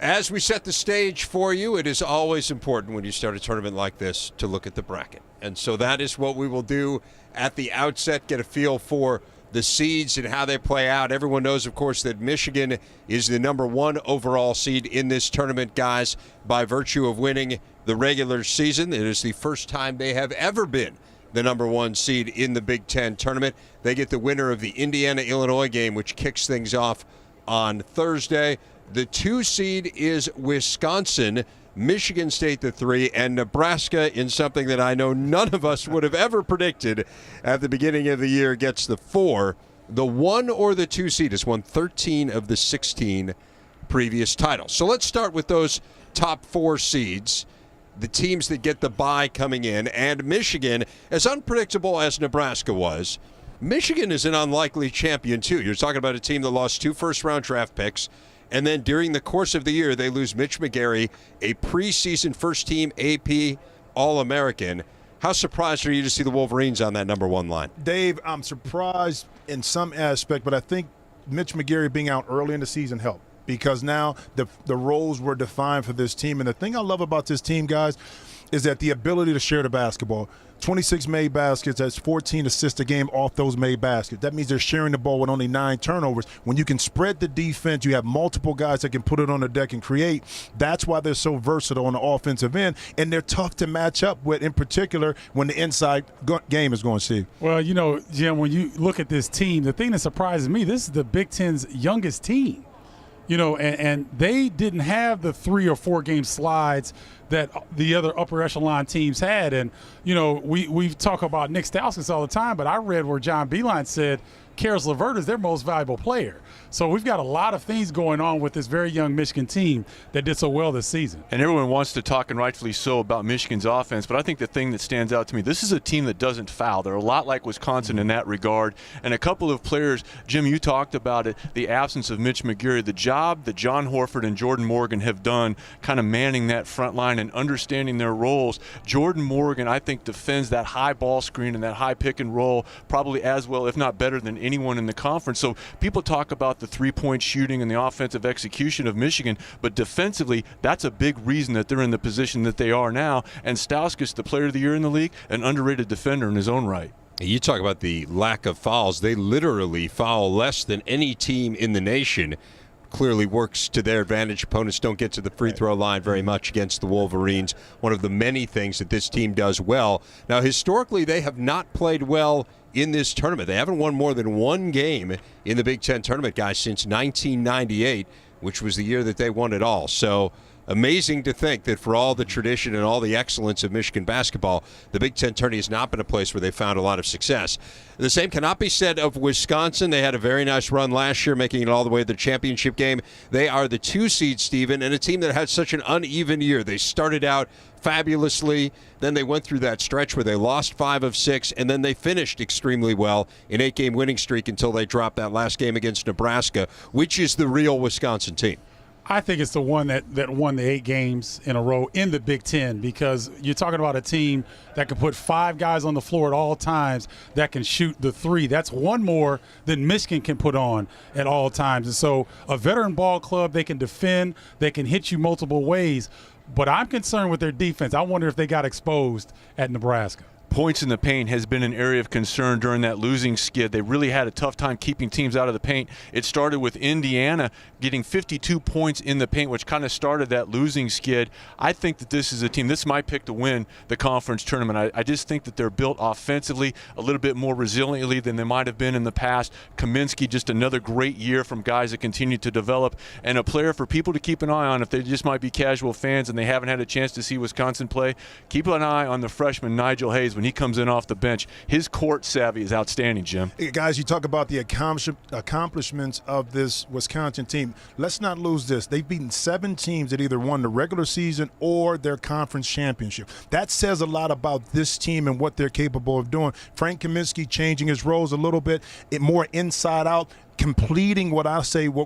As we set the stage for you, it is always important when you start a tournament like this to look at the bracket. And so that is what we will do at the outset, get a feel for the seeds and how they play out. Everyone knows, of course, that Michigan is the number 1 overall seed in this tournament, guys, by virtue of winning the regular season. It is the first time they have ever been the number 1 seed in the Big Ten tournament. They get the winner of the Indiana-Illinois game, which kicks things off on Thursday. The 2 seed is Wisconsin, Michigan State the 3, and Nebraska, in something that I know none of us would have ever predicted at the beginning of the year, gets the 4. The 1 or the 2 seed has won 13 of the 16 previous titles. So let's start with those top 4 seeds, the teams that get the bye coming in. And Michigan, as unpredictable as Nebraska was, Michigan is an unlikely champion too. You're talking about a team that lost 2 first-round draft picks, and then during the course of the year, they lose Mitch McGary, a preseason first-team AP All-American. How surprised are you to see the Wolverines on that number 1 line? Dave, I'm surprised in some aspect, but I think Mitch McGary being out early in the season helped, because now the roles were defined for this team. And the thing I love about this team, guys, is that the ability to share the basketball. 26 made baskets, that's 14 assists a game off those made baskets. That means they're sharing the ball with only 9 turnovers. When you can spread the defense, you have multiple guys that can put it on the deck and create. That's why they're so versatile on the offensive end, and they're tough to match up with, in particular when the inside game is going, Steve. Well, you know, Jim, when you look at this team, the thing that surprises me, this is the Big Ten's youngest team. You know, and they didn't have the 3 or 4 game slides that the other upper echelon teams had. And, you know, we talk about Nick Stauskas all the time, but I read where John Beilein said Karis LeVert is their most valuable player. So we've got a lot of things going on with this very young Michigan team that did so well this season. And everyone wants to talk, and rightfully so, about Michigan's offense, but I think the thing that stands out to me, this is a team that doesn't foul. They're a lot like Wisconsin in that regard. And a couple of players, Jim, you talked about it, the absence of Mitch McGary, the job that John Horford and Jordan Morgan have done kind of manning that front line and understanding their roles. Jordan Morgan, I think, defends that high ball screen and that high pick and roll probably as well, if not better, than anyone in the conference. So people talk about the three-point shooting and the offensive execution of Michigan, but defensively, that's a big reason that they're in the position that they are now. And Stauskas, the player of the year in the league, an underrated defender in his own right. You talk about the lack of fouls. They literally foul less than any team in the nation. Clearly works to their advantage. Opponents don't get to the free throw line very much against the Wolverines. One of the many things that this team does well. Now, historically, they have not played well in this tournament. They haven't won more than 1 game in the Big Ten tournament, guys, since 1998, which was the year that they won it all. So amazing to think that for all the tradition and all the excellence of Michigan basketball, the Big Ten tourney has not been a place where they found a lot of success. The same cannot be said of Wisconsin. They had a very nice run last year, making it all the way to the championship game. They are the 2 seed, Stephen, and a team that had such an uneven year. They started out fabulously, then they went through that stretch where they lost 5 of 6, and then they finished extremely well, an 8-game winning streak until they dropped that last game against Nebraska, which is the real Wisconsin team. I think it's the one that won the 8 games in a row in the Big Ten, because you're talking about a team that can put 5 guys on the floor at all times that can shoot the 3. That's 1 more than Michigan can put on at all times. And so a veteran ball club, they can defend, they can hit you multiple ways. But I'm concerned with their defense. I wonder if they got exposed at Nebraska. Points in the paint has been an area of concern during that losing skid. They really had a tough time keeping teams out of the paint. It started with Indiana getting 52 points in the paint, which kind of started that losing skid. I think that this is a team, this is my pick to win the conference tournament. I just think that they're built offensively a little bit more resiliently than they might have been in the past. Kaminsky, just another great year from guys that continue to develop, and a player for people to keep an eye on if they just might be casual fans and they haven't had a chance to see Wisconsin play. Keep an eye on the freshman Nigel Hayes when he comes in off the bench. His court savvy is outstanding, Jim. Hey, guys, you talk about the accomplishments of this Wisconsin team. Let's not lose this. They've beaten 7 teams that either won the regular season or their conference championship. That says a lot about this team and what they're capable of doing. Frank Kaminsky changing his roles a little bit, more inside out. completing what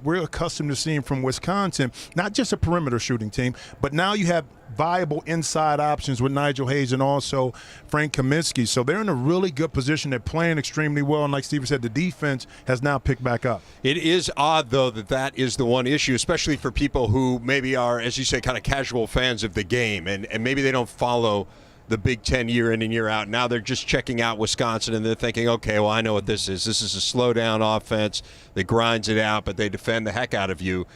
we're accustomed to seeing from Wisconsin, not just a perimeter shooting team, but now you have viable inside options with Nigel Hayes and also Frank Kaminsky. So they're in a really good position. They're playing extremely well. And like Steve said, the defense has now picked back up. It is odd, though, that is the one issue, especially for people who maybe are, as you say, kind of casual fans of the game, and maybe they don't follow the Big Ten year in and year out. Now they're just checking out Wisconsin, and they're thinking, okay, well, I know what this is. This is a slow-down offense that grinds it out, but they defend the heck out of you.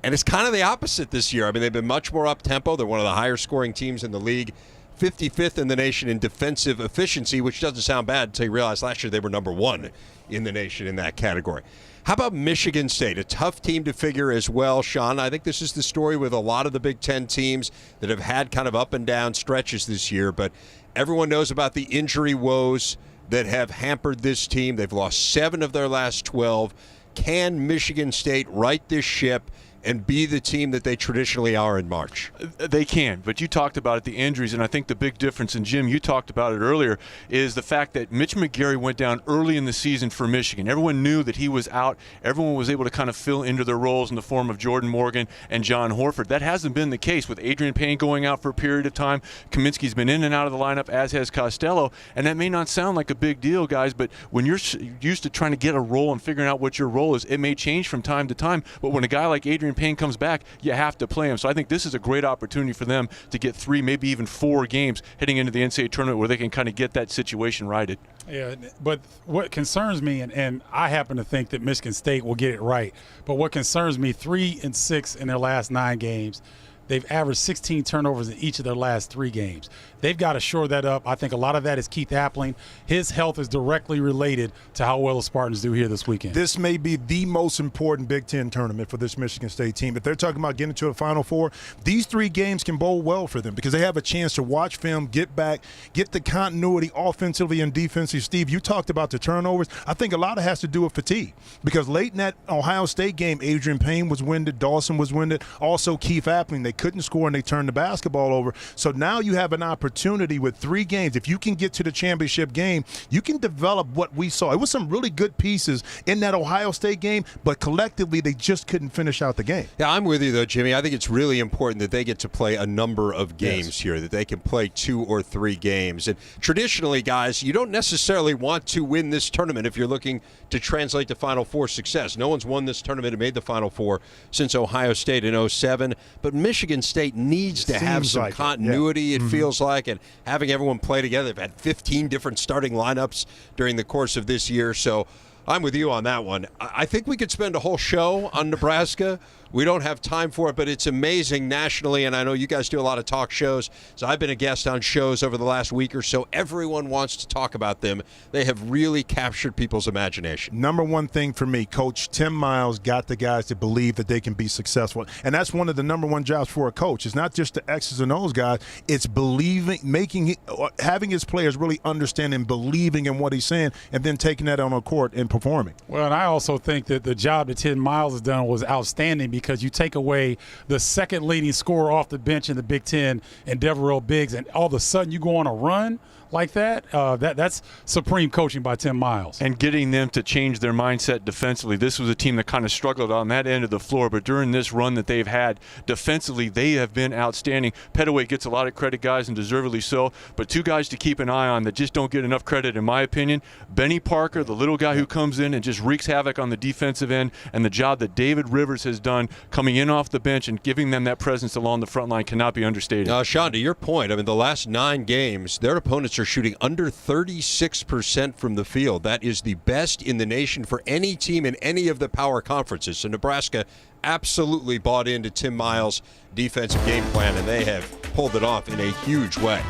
And it's kind of the opposite this year. I mean, they've been much more up-tempo. They're one of the higher-scoring teams in the league, 55th in the nation in defensive efficiency, which doesn't sound bad until you realize last year they were number 1 in the nation in that category. How about Michigan State? A tough team to figure as well, Sean. I think this is the story with a lot of the Big Ten teams that have had kind of up and down stretches this year, but everyone knows about the injury woes that have hampered this team. They've lost 7 of their last 12. Can Michigan State right this ship and be the team that they traditionally are in March? They can, but you talked about it, the injuries, and I think the big difference, and Jim, you talked about it earlier, is the fact that Mitch McGary went down early in the season for Michigan. Everyone knew that he was out. Everyone was able to kind of fill into their roles in the form of Jordan Morgan and John Horford. That hasn't been the case with Adrian Payne going out for a period of time. Kaminsky's been in and out of the lineup, as has Costello, and that may not sound like a big deal, guys, but when you're used to trying to get a role and figuring out what your role is, it may change from time to time, but when a guy like Adrian Payne comes back, you have to play him. So I think this is a great opportunity for them to get 3, maybe even 4 games heading into the NCAA tournament where they can kind of get that situation righted. Yeah, but what concerns me, and I happen to think that Michigan State will get it right, but what concerns me, 3-6 in their last 9 games. They've averaged 16 turnovers in each of their last 3 games. They've got to shore that up. I think a lot of that is Keith Appling. His health is directly related to how well the Spartans do here this weekend. This may be the most important Big Ten tournament for this Michigan State team. If they're talking about getting to a Final Four, these 3 games can bode well for them because they have a chance to watch film, get back, get the continuity offensively and defensively. Steve, you talked about the turnovers. I think a lot of it has to do with fatigue because late in that Ohio State game, Adrian Payne was winded, Dawson was winded, also Keith Appling. They couldn't score and they turned the basketball over. So now you have an opportunity with 3 games. If you can get to the championship game, you can develop what we saw. It was some really good pieces in that Ohio State game, but collectively they just couldn't finish out the game. Yeah, I'm with you though, Jimmy. I think it's really important that they get to play a number of games here, that they can play 2 or 3 games. And traditionally, guys, you don't necessarily want to win this tournament if you're looking to translate to Final Four success. No one's won this tournament and made the Final Four since Ohio State in 07, but Michigan State needs to have some continuity, it feels like, and having everyone play together. They've had 15 different starting lineups during the course of this year, so I'm with you on that one. I think we could spend a whole show on Nebraska. We don't have time for it, but it's amazing nationally, and I know you guys do a lot of talk shows, so I've been a guest on shows over the last week or so. Everyone wants to talk about them. They have really captured people's imagination. Number one thing for me, Coach Tim Miles got the guys to believe that they can be successful, and that's one of the number one jobs for a coach. It's not just the X's and O's guys. It's believing, having his players really understand and believing in what he's saying, and then taking that on a court and performing. Well, and I also think that the job that Tim Miles has done was outstanding because you take away the second leading scorer off the bench in the Big Ten and Deverell Biggs, and all of a sudden you go on a run like that. That's supreme coaching by Tim Miles. And getting them to change their mindset defensively. This was a team that kind of struggled on that end of the floor, but during this run that they've had defensively, they have been outstanding. Pettaway gets a lot of credit, guys, and deservedly so, but 2 guys to keep an eye on that just don't get enough credit, in my opinion. Benny Parker, the little guy who comes in and just wreaks havoc on the defensive end, and the job that David Rivers has done coming in off the bench and giving them that presence along the front line cannot be understated. Sean, to your point, I mean, the last 9 games, their opponents are shooting under 36% from the field. That is the best in the nation for any team in any of the power conferences. So Nebraska absolutely bought into Tim Miles' defensive game plan, and they have pulled it off in a huge way.